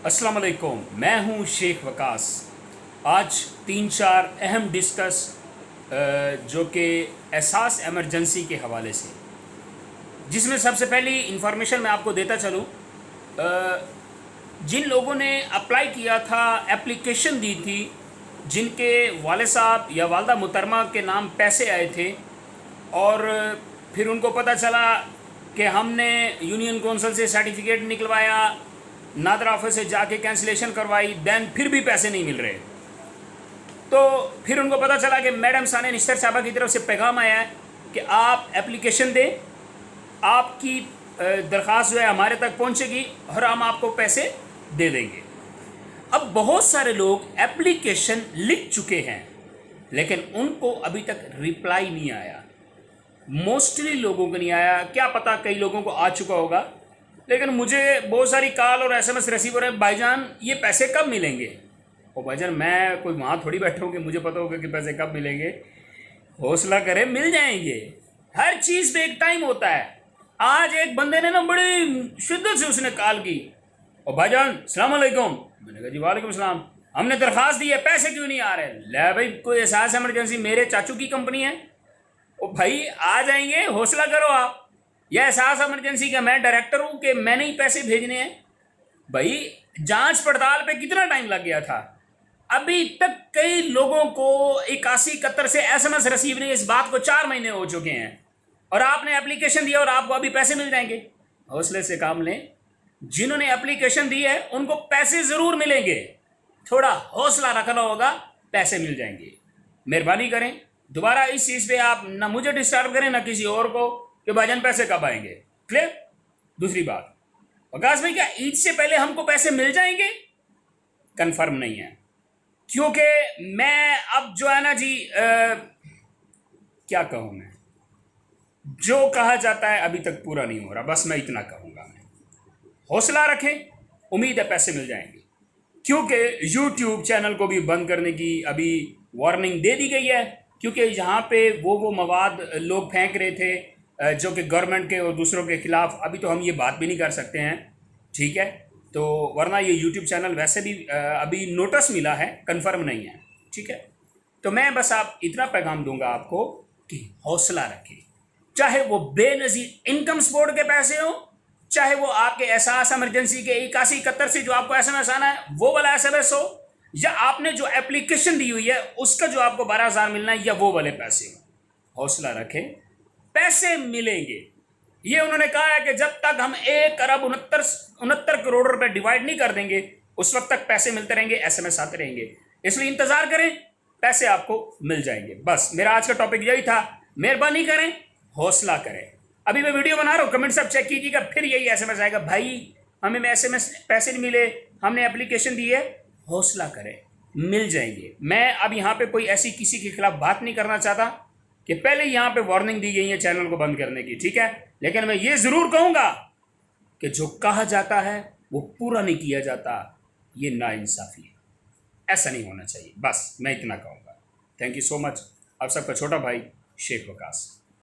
अस्सलाम वालेकुम, मैं हूं शेख वकास। आज 3-4 अहम डिस्कस जो कि एहसास एमरजेंसी के हवाले से, जिसमें सबसे पहली इन्फॉर्मेशन मैं आपको देता चलूं। जिन लोगों ने अप्लाई किया था, एप्लीकेशन दी थी, जिनके वाले साहब या वालदा मुहतरमा के नाम पैसे आए थे और फिर उनको पता चला कि हमने यूनियन कौंसिल से सर्टिफिकेट निकलवाया, नादर ऑफिस से जाके कैंसिलेशन करवाई, दैन फिर भी पैसे नहीं मिल रहे, तो फिर उनको पता चला कि मैडम साने निश्तर साहबा की तरफ से पैगाम आया है कि आप एप्लीकेशन दें, आपकी दरख्वास्त जो है हमारे तक पहुंचेगी और हम आपको पैसे दे देंगे। अब बहुत सारे लोग एप्लीकेशन लिख चुके हैं लेकिन उनको अभी तक रिप्लाई नहीं आया। मोस्टली लोगों को नहीं आया, क्या पता कई लोगों को आ चुका होगा, लेकिन मुझे बहुत सारी कॉल और एसएमएस रिसीव हो रहे हैं, भाईजान ये पैसे कब मिलेंगे। और भाईजान मैं कोई वहाँ थोड़ी बैठा हूँ कि मुझे पता होगा कि पैसे कब मिलेंगे। हौसला करें, मिल जाएंगे। हर चीज़ पे एक टाइम होता है। आज एक बंदे ने ना बड़ी शिद्दत से उसने कॉल की, और भाईजान सलाम अलैकुम। मैंने कहा जी वालेकुम सलाम, हमने दरख्वास्त दी है, पैसे क्यों नहीं आ रहे। ले भाई कोई एहसास एमरजेंसी मेरे चाचू की कंपनी है, ओ भाई आ जाएंगे, हौसला करो आप। यह एहसास एमरजेंसी का मैं डायरेक्टर हूँ कि मैंने ही पैसे भेजने हैं। भाई जांच पड़ताल पे कितना टाइम लग गया था, अभी तक कई लोगों को 81-71 से एसएमएस रिसीव नहीं। इस बात को 4 महीने हो चुके हैं और आपने एप्लीकेशन दिया और आपको अभी पैसे मिल जाएंगे। हौसले से काम लें। जिन्होंने एप्लीकेशन दी है उनको पैसे ज़रूर मिलेंगे, थोड़ा हौसला रखना होगा, पैसे मिल जाएंगे। मेहरबानी करें, दोबारा इस चीज़ पे आप ना मुझे डिस्टर्ब करें ना किसी और को कि भाईजान पैसे कब आएंगे। क्लियर। दूसरी बात, वकास भाई क्या ईद से पहले हमको पैसे मिल जाएंगे? कंफर्म नहीं है, क्योंकि मैं अब जो है ना जी क्या कहूँ मैं, जो कहा जाता है अभी तक पूरा नहीं हो रहा, बस मैं इतना कहूँगा। मैं हौसला रखें, उम्मीद है पैसे मिल जाएंगे, क्योंकि यूट्यूब चैनल को भी बंद करने की अभी वार्निंग दे दी गई है, क्योंकि यहाँ पे वो मवाद लोग फेंक रहे थे जो कि गवर्नमेंट के और दूसरों के ख़िलाफ़। अभी तो हम ये बात भी नहीं कर सकते हैं, ठीक है, तो वरना ये यूट्यूब चैनल वैसे भी अभी नोटिस मिला है, कंफर्म नहीं है, ठीक है। तो मैं बस आप इतना पैगाम दूंगा आपको कि हौसला रखें, चाहे वो बेनज़ीर इनकम सपोर्ट के पैसे हों, चाहे वो आपके एहसास एमरजेंसी के 81-71 से जो आपको एसएमएस आना है वो वाला एसएमएस हो, या आपने जो एप्लीकेशन दी हुई है उसका जो आपको 12,000 मिलना है, या वो वाले पैसे हो। हौसला रखें, पैसे मिलेंगे। ये उन्होंने कहा है कि जब तक हम 1 अरब 69 करोड़ रुपए डिवाइड नहीं कर देंगे उस वक्त तक पैसे मिलते रहेंगे, एसएमएस आते रहेंगे। इसलिए इंतजार करें, पैसे आपको मिल जाएंगे। बस मेरा आज का टॉपिक यही था। मेहरबानी करें, हौसला करें। अभी मैं वीडियो बना रहा हूँ, कमेंट सब चेक कीजिएगा, फिर यही एसएमएस आएगा, भाई हमें एसएमएस पैसे नहीं मिले, हमने एप्लीकेशन दी है। हौसला करें, मिल जाएंगे। मैं अब यहाँ पे कोई ऐसी किसी के खिलाफ बात नहीं करना चाहता कि पहले यहाँ पे वार्निंग दी गई है चैनल को बंद करने की, ठीक है, लेकिन मैं ये ज़रूर कहूँगा कि जो कहा जाता है वो पूरा नहीं किया जाता, ये नाइंसाफ़ी है, ऐसा नहीं होना चाहिए। बस मैं इतना कहूँगा। Thank you so much. आप सबका छोटा भाई शेख वकास।